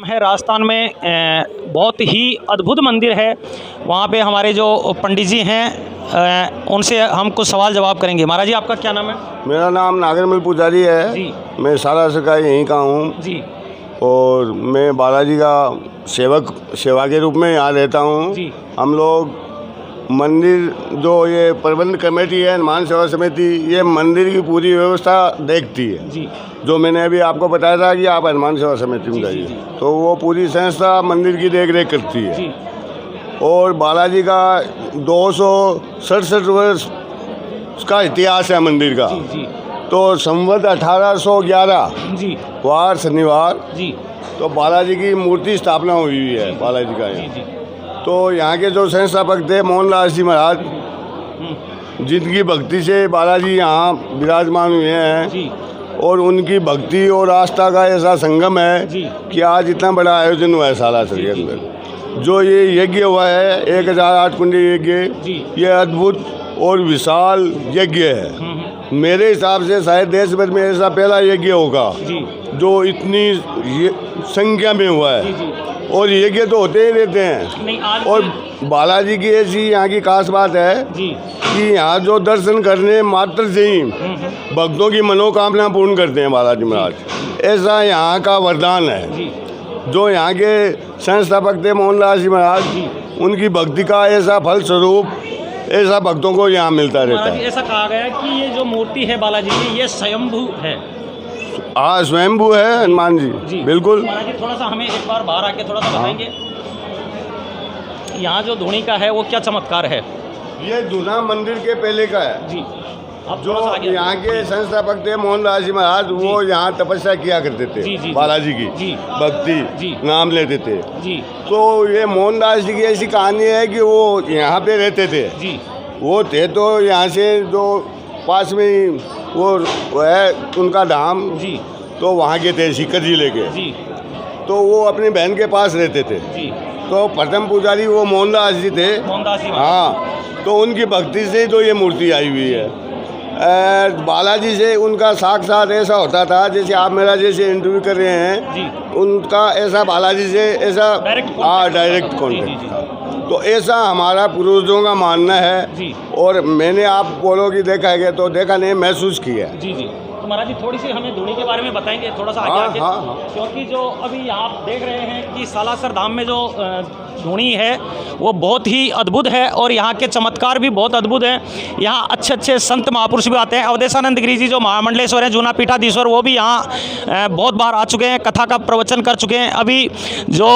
है राजस्थान में बहुत ही अद्भुत मंदिर है। वहाँ पे हमारे जो पंडित जी हैं उनसे हम कुछ सवाल जवाब करेंगे। महाराज जी आपका क्या नाम है? मेरा नाम नागरमल पुजारी है जी। मैं सालासर का यहीं का हूँ जी। और मैं बालाजी का सेवा के रूप में यहाँ रहता हूँ जी। हम लोग मंदिर जो ये प्रबंध कमेटी है हनुमान सेवा समिति ये मंदिर की पूरी व्यवस्था देखती है। जी। जो मैंने अभी आपको बताया था कि आप हनुमान सेवा समिति में जाइए तो वो पूरी संस्था मंदिर की देख रेख करती है। जी। और बालाजी का 267 वर्ष का इतिहास है मंदिर का। जी। जी। तो संवत 1811 जी। वार शनिवार जी। तो बालाजी की मूर्ति स्थापना हुई है बालाजी का जी। यहाँ। जी। तो यहाँ के जो संस्थापक थे मोहनलाल जी महाराज जिनकी भक्ति से बालाजी यहाँ विराजमान हुए हैं जी। और उनकी भक्ति और आस्था का ऐसा संगम है जी। कि आज इतना बड़ा आयोजन हुआ है सालासर के अंदर। जो ये यज्ञ हुआ है 1008 कुंडी यज्ञ ये अद्भुत और विशाल यज्ञ है। मेरे हिसाब से शायद देश भर में ऐसा पहला यज्ञ होगा जो इतनी संख्या में हुआ है। और यज्ञ तो होते ही रहते हैं। और बालाजी की ऐसी यहाँ की खास बात है कि यहाँ जो दर्शन करने मात्र से ही भक्तों की मनोकामना पूर्ण करते हैं बालाजी महाराज। ऐसा यहाँ का वरदान है। जो यहाँ के संस्थापक थे मोहनलाल जी महाराज उनकी भक्ति का ऐसा फल स्वरूप ऐसा भक्तों को यहाँ मिलता रहता है। ऐसा कहा गया कि ये जो मूर्ति है बालाजी की ये स्वयंभू है। हाँ स्वयंभू है हनुमान जी बिल्कुल। महाराज जी थोड़ा सा हमें एक बार बाहर आके थोड़ा सा बताएंगे यहाँ जो धूनी का है वो क्या चमत्कार है? ये धूना मंदिर के पहले का है जी। अब जो यहाँ के संस्थापक थे मोहनलाल जी महाराज वो यहाँ तपस्या किया करते थे बालाजी की भक्ति नाम लेते थे जी। तो ये मोहनदास जी की ऐसी कहानी है कि वो यहाँ पे रहते थे जी। वो थे तो यहाँ से जो पास में ही वो है उनका धाम जी। तो वहाँ के थे सीकर जिले के जी। तो वो अपनी बहन के पास रहते थे जी। तो प्रथम पुजारी वो मोहनदास जी थे। हाँ तो उनकी भक्ति से ही तो ये मूर्ति आई हुई है। बालाजी से उनका साक्षात ऐसा होता था जैसे आप मेरा जैसे इंटरव्यू कर रहे हैं जी। उनका ऐसा बालाजी से ऐसा डायरेक्ट कॉन्टेक्ट। तो ऐसा हमारा पूर्वजों का मानना है जी। और मैंने आप बोलो कि देखा है तो देखा नहीं महसूस किया जी। जी तो महाराज जी थोड़ी सी हमें धूनी के बारे में बताएंगे थोड़ा सा आगे आगे। क्योंकि जो अभी आप देख रहे हैं कि सालासर धाम में जो धूनी है वो बहुत ही अद्भुत है और यहाँ के चमत्कार भी बहुत अद्भुत हैं। यहाँ अच्छे अच्छे संत महापुरुष भी आते हैं। अवधेशानंद गिरी जी जो महामंडलेश्वर हैं जूना पीठाधीश्वर वो भी यहाँ बहुत बार आ चुके हैं कथा का प्रवचन कर चुके हैं। अभी जो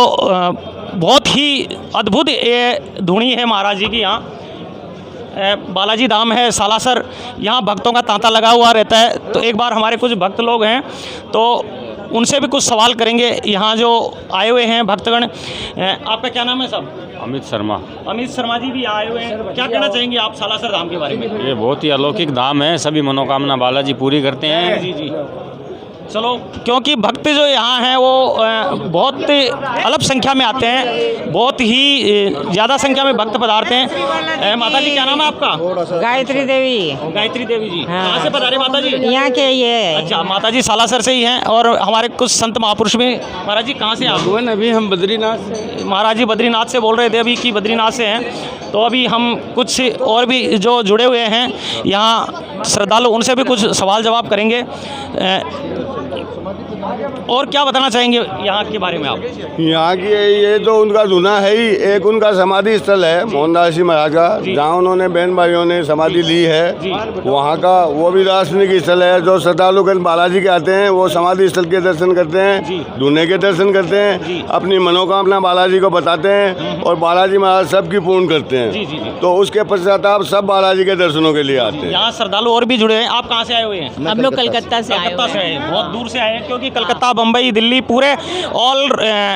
बहुत ही अद्भुत ये धूनी है महाराज जी की यहाँ बालाजी धाम है सालासर। यहाँ भक्तों का तांता लगा हुआ रहता है। तो एक बार हमारे कुछ भक्त लोग हैं तो उनसे भी कुछ सवाल करेंगे। यहाँ जो आए हुए हैं भक्तगण आपका क्या नाम है साहब? अमित शर्मा। अमित शर्मा जी भी आए हुए हैं। क्या कहना चाहेंगे आप सालासर धाम के बारे में? ये बहुत ही अलौकिक धाम है। सभी मनोकामना बालाजी पूरी करते हैं। जी जी चलो क्योंकि भक्त जो यहाँ हैं वो बहुत अल्प संख्या में आते हैं। बहुत ही ज़्यादा संख्या में भक्त पधारते हैं। माता जी क्या नाम है आपका? गायत्री देवी। गायत्री देवी जी हाँ। कहाँ से पधारे माता जी? यहाँ के ये। अच्छा माता जी सालासर से ही हैं। और हमारे कुछ संत महापुरुष भी। महाराज जी कहाँ से आप? अभी हम बद्रीनाथ से। महाराज जी बद्रीनाथ से बोल रहे थे अभी कि बद्रीनाथ से हैं। तो अभी हम कुछ और भी जो जुड़े हुए हैं यहाँ श्रद्धालु उनसे भी कुछ सवाल जवाब करेंगे। और क्या बताना चाहेंगे यहाँ के बारे में आप? यहाँ की ये तो उनका धुना है ही। एक उनका समाधि स्थल है मोहनदास जी महाराज का जहाँ उन्होंने बहन भाइयों ने समाधि ली है। वहाँ का वो भी दार्शनिक स्थल है। जो श्रद्धालुगण बालाजी के आते हैं वो समाधि स्थल के दर्शन करते हैं धुने के दर्शन करते हैं अपनी मनोकामना बालाजी को बताते हैं और बालाजी महाराज सबकी पूर्ण करते हैं। तो उसके पश्चात आप सब बालाजी के दर्शनों के लिए आते हैं। यहाँ श्रद्धालु और भी जुड़े हैं। आप कहाँ से आए हुए हैं? हम लोग कलकत्ता से आए हैं। बहुत दूर से आए हैं क्योंकि कलकत्ता बम्बई दिल्ली पूरे ऑल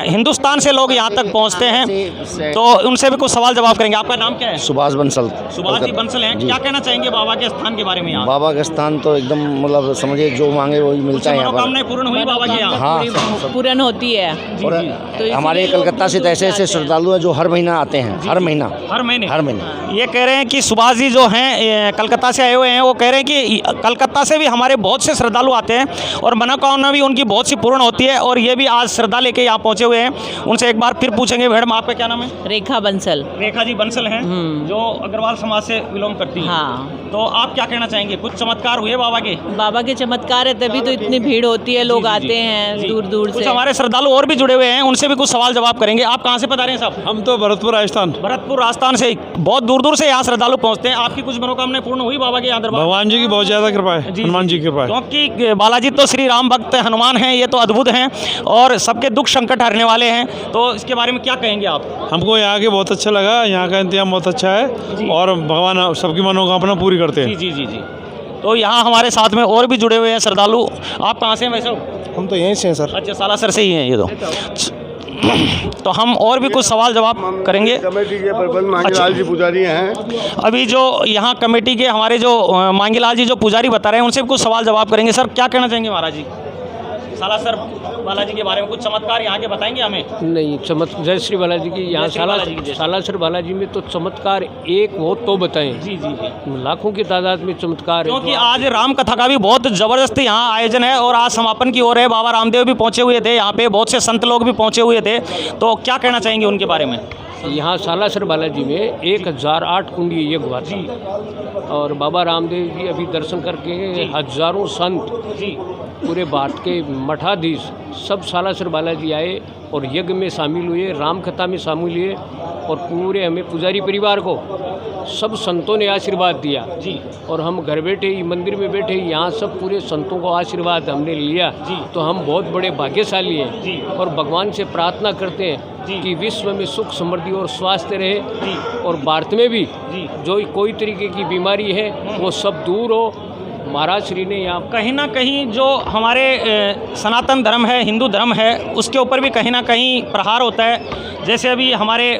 हिंदुस्तान से लोग यहाँ तक पहुँचते हैं। तो उनसे भी कुछ सवाल जवाब करेंगे। आपका नाम क्या है? सुभाष बंसल। सुभाष जी बंसल हैं। क्या कहना चाहेंगे बाबा के स्थान के बारे में? यहाँ बाबा का स्थान तो एकदम मतलब समझिए जो मांगे वही मिलता है यहाँ पर। मनोकामनाएं पूर्ण हुई बाबा के यहाँ? हाँ पूर्ण होती है। और हमारे कलकत्ता से ऐसे ऐसे श्रद्धालु हैं जो हर महीना आते हैं। हर महीना ये कह रहे हैं कि सुभाष जी जो हैं कलकत्ता से आए हुए हैं वो कह रहे हैं कि कलकत्ता से भी हमारे बहुत से श्रद्धालु आते हैं और मनोकामना भी उनकी बहुत सी पूर्ण होती है। और ये भी आज श्रद्धा लेके यहाँ पहुँचे हुए हैं। उनसे एक बार फिर पूछेंगे, मैडम आपका क्या नाम है? रेखा बंसल। रेखा जी बंसल हैं, जो अग्रवाल समाज से बिलोंग करती हैं। हाँ। तो आप क्या कहना चाहेंगे? कुछ चमत्कार हुए बाबा के? बाबा के चमत्कार है, तभी तो इतनी भीड़ होती है, लोग आते हैं दूर दूर कुछ से। हमारे श्रद्धालु और भी जुड़े हुए हैं, उनसे भी कुछ सवाल जवाब करेंगे। आप कहाँ से पधारे हैं साहब? हम तो भरतपुर राजस्थान। भरतपुर राजस्थान से बहुत दूर दूर से यहाँ श्रद्धालु पहुँचते हैं। आपकी कुछ मनोकामनाएं पूर्ण हुई बाबा के यहाँ दरबार? भगवान जी की बहुत ज़्यादा कृपा है, हनुमान जी की कृपा है। क्योंकि बालाजी तो श्री राम भक्त हनुमान हैं, ये तो अद्भुत हैं और सबके दुख संकट हरने वाले हैं। तो इसके बारे में क्या कहेंगे आप? हमको यहाँ के बहुत अच्छा लगा, यहाँ का इंतजाम बहुत अच्छा है और भगवान सबकी मनोकामना पूरी करते हैं। जी जी जी। तो यहाँ हमारे साथ में और भी जुड़े हुए हैं श्रद्धालु। आप कहाँ से हैं वैसे? हम तो यहीं से हैं सर। अच्छा, सालासर से ही हैं ये तो हम और भी कुछ सवाल जवाब करेंगे। कमेटी के प्रबंध मांगीलाल जी पुजारी हैं। अभी जो यहाँ कमेटी के हमारे जो मांगीलाल जी जो पुजारी बता रहे हैं, उनसे भी कुछ सवाल जवाब करेंगे। सर क्या कहना चाहेंगे महाराज जी सालासर बालाजी के बारे में? कुछ चमत्कार यहाँ के बताएंगे हमें? नहीं, जय श्री बालाजी की। यहाँ सालासर बालाजी में तो चमत्कार एक हो तो बताएं। जी जी जी। लाखों की तादाद में चमत्कार है। क्योंकि आज राम कथा का भी बहुत ज़बरदस्त यहाँ आयोजन है और आज समापन की ओर है। बाबा रामदेव भी पहुँचे हुए थे यहाँ पे, बहुत से संत लोग भी पहुँचे हुए थे। तो क्या कहना चाहेंगे उनके बारे में? यहाँ सालासर बालाजी में 1008 कुंडी यज्ञ हुआ था और बाबा रामदेव जी अभी दर्शन करके हजारों संत पूरे भारत के मठाधीश सब सालासर बालाजी आए और यज्ञ में शामिल हुए, राम कथा में शामिल हुए और पूरे हमें पुजारी परिवार को सब संतों ने आशीर्वाद दिया जी। और हम घर बैठे ही मंदिर में बैठे ही यहाँ सब पूरे संतों को आशीर्वाद हमने लिया जी। तो हम बहुत बड़े भाग्यशाली हैं जी। और भगवान से प्रार्थना करते हैं कि विश्व में सुख समृद्धि और स्वास्थ्य रहे जी। और भारत में भी जो कोई तरीके की बीमारी है वो सब दूर हो। महाराज श्री ने यहाँ कहीं ना कहीं जो हमारे सनातन धर्म है, हिंदू धर्म है, उसके ऊपर भी कहीं ना कहीं प्रहार होता है। जैसे अभी हमारे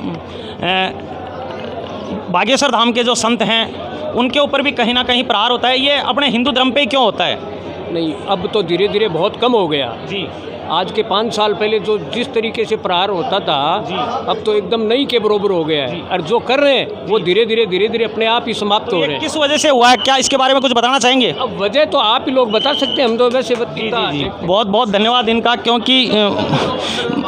बागेश्वर धाम के जो संत हैं उनके ऊपर भी कहीं ना कहीं प्रहार होता है। ये अपने हिंदू धर्म पे ही क्यों होता है? नहीं, अब तो धीरे धीरे बहुत कम हो गया जी। आज के 5 साल पहले जो जिस तरीके से प्रहार होता था अब तो एकदम नहीं के बरोबर हो गया है। और जो कर रहे हैं वो धीरे धीरे अपने आप ही समाप्त हो रहे हैं। किस वजह से हुआ है, क्या इसके बारे में कुछ बताना चाहेंगे? अब वजह तो आप ही लोग बता सकते हैं, हम तो वैसे बहुत बहुत धन्यवाद इनका। क्योंकि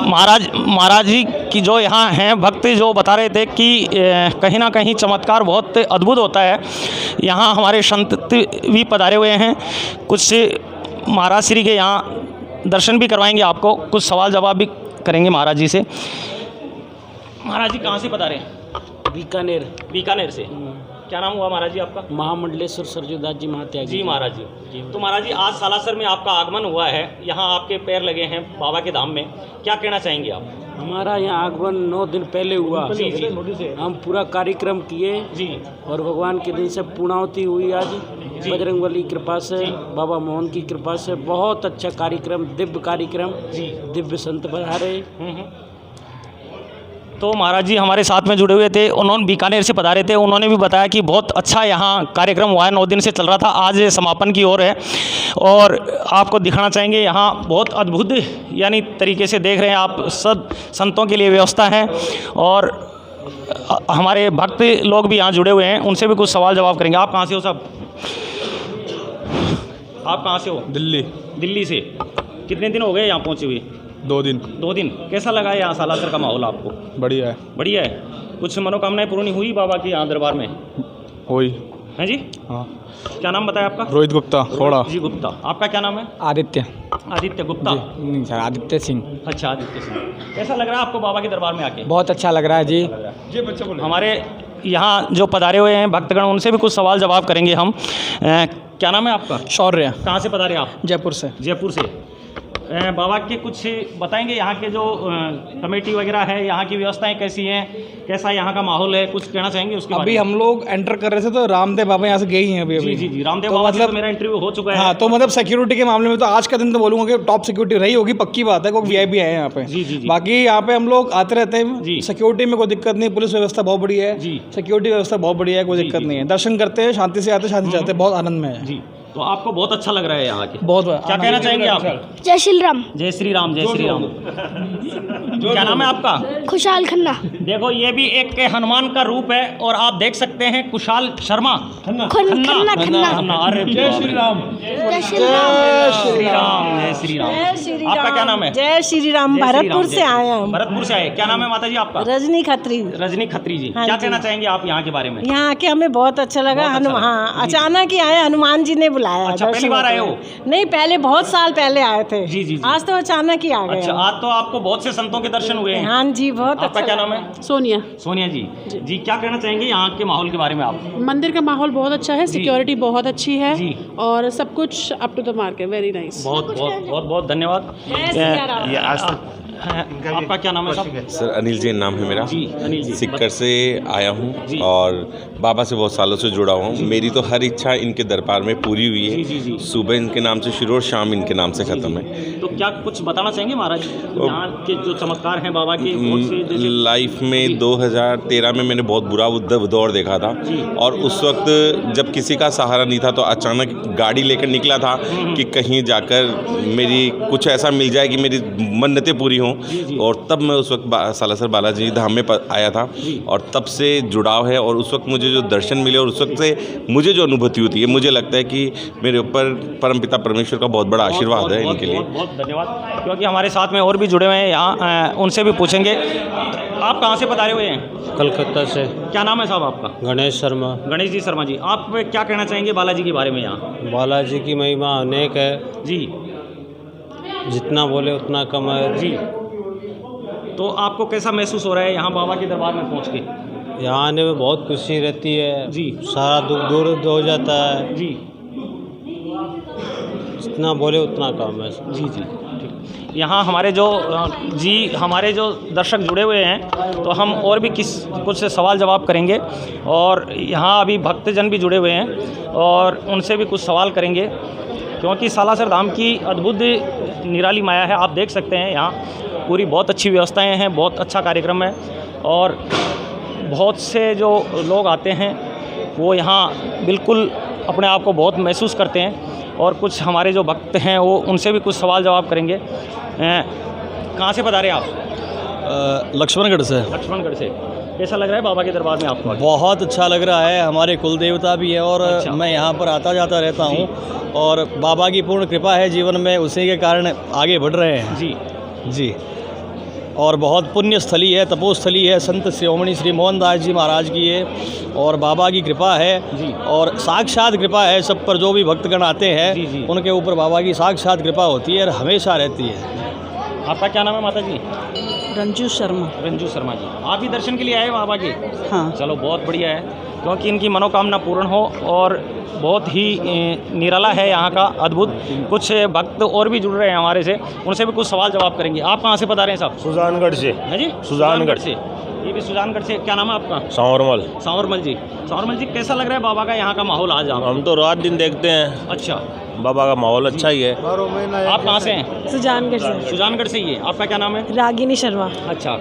महाराज जी की जो यहाँ हैं भक्त जो बता रहे थे कि कहीं ना कहीं चमत्कार बहुत अद्भुत होता है। यहाँ हमारे संत भी पधारे हुए हैं, कुछ महाराज श्री के यहाँ दर्शन भी करवाएंगे आपको, कुछ सवाल जवाब भी करेंगे महाराज जी से। महाराज जी कहाँ से पधारे? बीकानेर से। क्या नाम हुआ महाराज जी आपका? महामंडलेश्वर सरजूदास जी महात्यागी जी। महाराज जी तो महाराज जी आज सालासर में आपका आगमन हुआ है, यहाँ आपके पैर लगे हैं बाबा के धाम में, क्या कहना चाहेंगे आप? हमारा यहाँ आगमन 9 दिन पहले हुआ जी। हम पूरा कार्यक्रम किए जी और भगवान के दिन से पूर्णाहुति हुई आज बजरंगबली की कृपा से, बाबा मोहन की कृपा से। बहुत अच्छा कार्यक्रम, दिव्य कार्यक्रम जी, दिव्य संत पधारे। तो महाराज जी हमारे साथ में जुड़े हुए थे, उन्होंने बीकानेर से पधारे थे, उन्होंने भी बताया कि बहुत अच्छा यहाँ कार्यक्रम हुआ है, 9 दिन से चल रहा था, आज समापन की ओर है। और आपको दिखाना चाहेंगे यहाँ बहुत अद्भुत यानी तरीके से देख रहे हैं आप, सब संतों के लिए व्यवस्था है और हमारे भक्त लोग भी यहाँ जुड़े हुए हैं, उनसे भी कुछ सवाल जवाब करेंगे। आप कहाँ से हो साहब? आप कहाँ से हो? दिल्ली से। कितने दिन हो गए यहाँ पहुँचे हुए? 2 दिन। 2 दिन। कैसा लगा है यहाँ सालासर का माहौल आपको? बढ़िया है। बढ़िया है। कुछ मनोकामनाएं पूर्ण हुई बाबा की यहाँ दरबार में? हुई हैं जी। हाँ। क्या नाम बताया आपका? रोहित गुप्ता खोड़ा जी गुप्ता। आपका क्या नाम है? आदित्य गुप्ता। नहीं सर, आदित्य सिंह। अच्छा, आदित्य सिंह। कैसा लग रहा है आपको बाबा के दरबार में आके? बहुत अच्छा लग रहा है जी। हमारे यहाँ जो पधारे हुए हैं भक्तगण, उनसे भी कुछ सवाल जवाब करेंगे हम। क्या नाम है आपका? शौर्य। कहाँ से पधारे आप? जयपुर से। जयपुर से। बाबा के कुछ बताएंगे, यहाँ के जो कमेटी वगैरह है, यहाँ की व्यवस्थाएं कैसी हैं, कैसा यहाँ का माहौल है, कुछ कहना चाहेंगे उसके बारे में? अभी हम लोग एंटर कर रहे थे तो रामदेव बाबा यहाँ से गए ही हैं अभी। जी रामदेव बाबा मतलब मेरा इंटरव्यू हो चुका है। हाँ, तो मतलब सिक्योरिटी के मामले में तो आज का दिन तो बोलूँगा कि टॉप सिक्योरिटी रही होगी, पक्की बात है, क्योंकि VIP आए हैं यहाँ पे। जी। बाकी यहाँ पे हम लोग आते रहते हैं, सिक्योरिटी में कोई दिक्कत नहीं, पुलिस व्यवस्था बहुत बढ़िया है, सिक्योरिटी व्यवस्था बहुत बढ़िया है, कोई दिक्कत नहीं है। दर्शन करते हैं, शांति से आते, शांति चाहते हैं, बहुत आनंद में है जी। तो आपको बहुत अच्छा लग रहा है यहाँ के? बहुत क्या कहना चाहेंगे आप? जय श्री राम। जय श्री राम, जय श्री राम। क्या नाम है आपका? खुशहाल खन्ना। देखो ये भी एक हनुमान का रूप है और आप देख सकते हैं कुशाल शर्मा। खन्ना खन्ना। अरे जय श्री राम। जय श्री राम। श्री राम, जय श्री राम। आपका क्या नाम है? जय श्री राम। भरतपुर से आए हम। भरतपुर से आए। क्या नाम है माता जी आपका? रजनी खत्री। रजनी खत्री जी। हाँ क्या जी। कहना चाहेंगे आप यहाँ के बारे में? यहाँ के हमें बहुत अच्छा लगा। बहुत अच्छा हनुमान, लगा। हाँ, अचानक ही आए, हनुमान जी ने बुलाया। अच्छा, पहली दर्शन बार आए करने। हो? नहीं, पहले बहुत साल पहले आए थे। जी, जी, जी। आज तो अचानक ही आ गए। अच्छा, आज तो आपको बहुत से संतों के दर्शन हुए हैं। हाँ जी, बहुत आपका अच्छा क्या लगा। नाम है? सोनिया। सोनिया जी। जी क्या कहना चाहेंगे यहाँ के माहौल के बारे में आप? मंदिर का माहौल बहुत अच्छा है, सिक्योरिटी बहुत अच्छी है जी। और सब कुछ अप टू द मार्क है, वेरी नाइस। बहुत धन्यवाद। आपका क्या नाम है साहब? सर अनिल जैन नाम है मेरा। जी, अनिल जी। सिक्कर से आया हूँ और बाबा से बहुत सालों से जुड़ा हुआ हूँ। मेरी तो हर इच्छा इनके दरबार में पूरी हुई है। जी, जी। सुबह इनके नाम से शुरू और शाम इनके नाम से ख़त्म है। तो क्या कुछ बताना चाहेंगे महाराज यहाँ के जो चमत्कार हैं बाबा के? बहुत से जैसे लाइफ में 2013 में मैंने बहुत बुरा दौर देखा था और उस वक्त जब किसी का सहारा नहीं था तो अचानक गाड़ी लेकर निकला था कि कहीं जाकर मेरी कुछ ऐसा मिल जाए कि मेरी मन्नतें पूरी हों। और तब मैं उस वक्त सालासर बालाजी धाम में आया था और तब से जुड़ाव है। और उस वक्त मुझे जो दर्शन मिले और उस वक्त से मुझे जो अनुभूति होती है, मुझे लगता है कि मेरे ऊपर परमपिता परमेश्वर का बहुत बड़ा आशीर्वाद है इनके लिए। बहुत धन्यवाद। क्योंकि हमारे साथ में और भी जुड़े हुए हैं यहाँ, उनसे भी पूछेंगे। आप कहाँ से पधारे हुए हैं? कलकत्ता से। क्या नाम है साहब आपका? गणेश शर्मा। गणेश जी शर्मा जी। आप क्या कहना चाहेंगे बालाजी के बारे में यहाँ? बालाजी की महिमा अनेक है जी। जितना बोले उतना कम है जी। तो आपको कैसा महसूस हो रहा है यहाँ बाबा के दरबार में पहुँच के? यहाँ आने में बहुत खुशी रहती है जी। सारा दुख दूर हो जाता है जी। जितना बोले उतना कम है जी जी ठीक। यहाँ हमारे जो दर्शक जुड़े हुए हैं तो हम और भी कुछ सवाल जवाब करेंगे और यहाँ अभी भक्तजन भी जुड़े हुए हैं और उनसे भी कुछ सवाल करेंगे क्योंकि सालासर धाम की अद्भुत निराली माया है। आप देख सकते हैं यहाँ पूरी बहुत अच्छी व्यवस्थाएं हैं, बहुत अच्छा कार्यक्रम है और बहुत से जो लोग आते हैं वो यहाँ बिल्कुल अपने आप को बहुत महसूस करते हैं और कुछ हमारे जो भक्त हैं वो उनसे भी कुछ सवाल जवाब करेंगे। कहाँ से पधारे आप? लक्ष्मणगढ़ से। लक्ष्मणगढ़ से। कैसा लग रहा है बाबा के दरबार में आपको? बहुत अच्छा लग रहा है। हमारे कुल देवता भी है और अच्छा। मैं यहाँ पर आता जाता रहता हूँ और बाबा की पूर्ण कृपा है जीवन में, उसी के कारण आगे बढ़ रहे हैं। जी जी। और बहुत पुण्य स्थली है, तपोस्थली है, संत शिरोमणि श्री मोहनदास जी महाराज की है और बाबा की कृपा है जी। और साक्षात कृपा है सब पर। जो भी भक्तगण आते हैं जी, जी। उनके ऊपर बाबा की साक्षात कृपा होती है और हमेशा रहती है। आपका क्या नाम है माता जी? रंजू शर्मा। रंजू शर्मा जी। आप भी दर्शन के लिए आए बाबा के? हाँ। चलो बहुत बढ़िया है क्योंकि इनकी मनोकामना पूर्ण हो और बहुत ही निराला है यहाँ का अद्भुत। कुछ भक्त और भी जुड़ रहे हैं हमारे से, उनसे भी कुछ सवाल जवाब करेंगे। आप कहाँ से बता रहे हैं साहब? सुजानगढ़ से। है जी? सुजानगढ़ से। ये भी सुजानगढ़ से। क्या नाम है आपका? सांवरमल। सांवरमल जी। सांवरमल जी कैसा लग रहा है बाबा का यहाँ का माहौल आज? हम तो रात दिन देखते हैं। अच्छा। बाबा का माहौल अच्छा ही है। आप कहाँ से हैं? सुजानगढ़ से। सुजानगढ़ से ही है। आपका क्या नाम है? रागिनी शर्मा। अच्छा,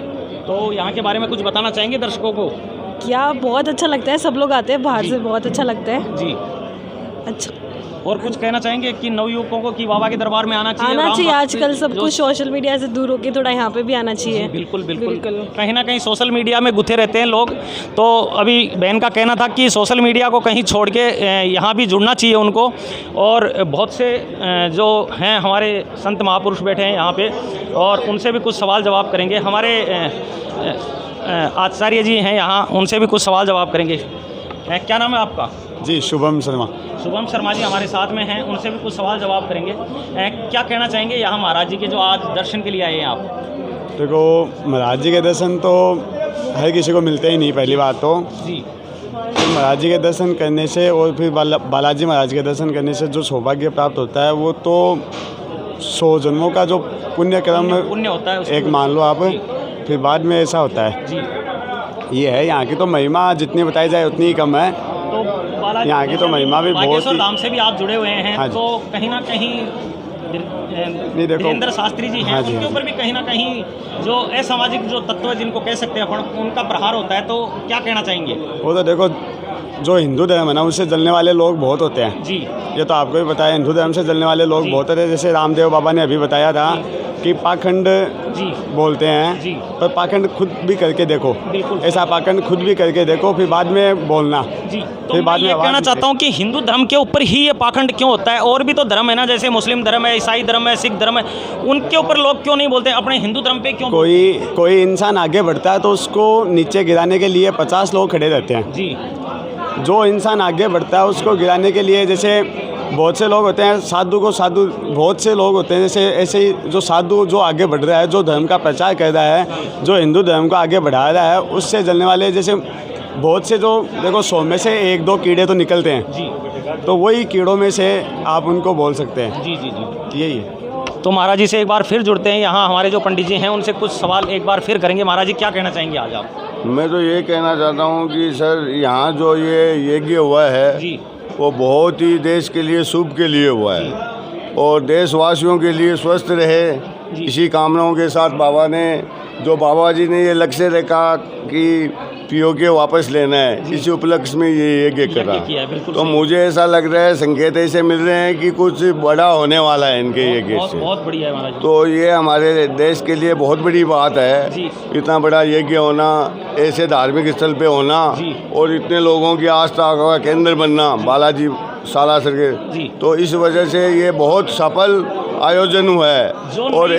तो यहाँ के बारे में कुछ बताना चाहेंगे दर्शकों को? क्या बहुत अच्छा लगता है, सब लोग आते हैं बाहर से, बहुत अच्छा लगता है जी। अच्छा। और कुछ कहना चाहेंगे कि नवयुवकों को कि बाबा के दरबार में आना चाहिए? आना चाहिए। आजकल सब कुछ सोशल मीडिया से दूर होके थोड़ा यहाँ पे भी आना चाहिए। बिल्कुल बिल्कुल। कहीं ना कहीं सोशल मीडिया में गुथे रहते हैं लोग, तो अभी बहन का कहना था कि सोशल मीडिया को कहीं छोड़ के यहाँ भी जुड़ना चाहिए उनको। और बहुत से जो हैं हमारे संत महापुरुष बैठे हैं यहाँ पे और उनसे भी कुछ सवाल जवाब करेंगे। हमारे आचार्य जी हैं यहाँ, उनसे भी कुछ सवाल जवाब करेंगे। क्या नाम है आपका? जी शुभम शर्मा। शुभम शर्मा जी हमारे साथ में हैं, उनसे भी कुछ सवाल जवाब करेंगे। क्या कहना चाहेंगे यहाँ महाराज जी के जो आज दर्शन के लिए आए हैं आप? देखो महाराज जी के दर्शन तो हर किसी को मिलते ही नहीं, पहली बात तो जी। तो महाराज जी के दर्शन करने से और फिर बालाजी महाराज के दर्शन करने से जो सौभाग्य प्राप्त होता है वो तो 100 जन्मों का जो पुण्य होता है एक मान लो आप। फिर बाद में ऐसा होता है जी। ये है यहाँ की तो महिमा जितनी बताई जाए उतनी ही कम है। तो यहाँ की तो महिमा भी बहुत ही। धाम से भी आप जुड़े हुए हैं। हाँ तो कहीं ना कहीं नहीं देखो वीरेंद्र शास्त्री जी हैं, हाँ जी, उनके ऊपर भी कहीं ना कहीं जो असामाजिक जो तत्व है जिनको कह सकते हैं अपन, उनका प्रहार होता है, तो क्या कहना चाहेंगे? वो तो देखो जो हिंदू धर्म है ना उससे जलने वाले लोग बहुत होते हैं जी। ये तो आपको भी पता है, हिंदू धर्म से जलने वाले लोग बहुत होते हैं। जैसे रामदेव बाबा ने अभी बताया था कि पाखंड बोलते हैं, पर पाखंड खुद भी करके देखो, ऐसा पाखंड खुद भी करके देखो, फिर बाद में बोलना। तो मैं ये कहना चाहता हूँ कि हिंदू धर्म के ऊपर ही ये पाखंड क्यों होता है? और भी तो धर्म है ना, जैसे मुस्लिम धर्म है, ईसाई धर्म है, सिख धर्म है, उनके ऊपर लोग क्यों नहीं बोलते? अपने हिंदू धर्म पे क्यों? कोई इंसान आगे बढ़ता है तो उसको नीचे गिराने के लिए 50 लोग खड़े रहते हैं जी। जो इंसान आगे बढ़ता है उसको गिराने के लिए, जैसे बहुत से लोग होते हैं साधु को साधु, बहुत से लोग होते हैं जैसे ऐसे ही जो साधु जो आगे बढ़ रहा है, जो धर्म का प्रचार कर रहा है, जो हिंदू धर्म को आगे बढ़ा रहा है, उससे जलने वाले जैसे बहुत से जो देखो 100 में से 1-2 कीड़े तो निकलते हैं जी। तो वही कीड़ों में से आप उनको बोल सकते हैं। जी जी जी, यही है। तो महाराज जी से एक बार फिर जुड़ते हैं। यहाँ हमारे जो पंडित जी हैं उनसे कुछ सवाल एक बार फिर करेंगे। महाराज जी क्या कहना चाहेंगे आज आप? मैं तो ये कहना चाहता हूँ कि सर यहाँ जो ये यज्ञ हुआ है जी, वो बहुत ही देश के लिए शुभ के लिए हुआ है और देशवासियों के लिए स्वस्थ रहे, इसी कामनाओं के साथ बाबा जी ने ये लक्ष्य रखा कि पीओके वापस लेना है, इसी उपलक्ष्य में ये यज्ञ करा। तो मुझे ऐसा लग रहा है, संकेत ऐसे मिल रहे हैं कि कुछ बड़ा होने वाला है इनके यज्ञ से। बहुत बढ़िया है महाराज। तो ये हमारे देश के लिए बहुत बड़ी बात है, इतना बड़ा यज्ञ होना, ऐसे धार्मिक स्थल पे होना और इतने लोगों की आस्था का केंद्र बनना बालाजी सालासर के। तो इस वजह से ये बहुत सफल आयोजन हुआ है। और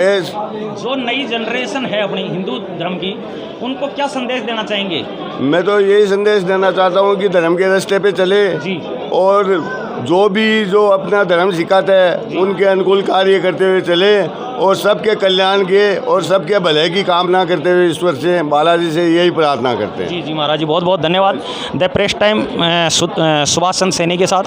जो नई जनरेशन है अपनी हिंदू धर्म की, उनको क्या संदेश देना चाहेंगे? मैं तो यही संदेश देना चाहता हूँ कि धर्म के रास्ते पे चले और जो अपना धर्म सिखाता है उनके अनुकूल कार्य करते हुए चले और सबके कल्याण के और सबके भले की कामना करते हुए ईश्वर से, बालाजी से यही प्रार्थना करते हैं। जी जी महाराज जी, बहुत बहुत धन्यवाद। The press time Subhash Chandra Saini के साथ।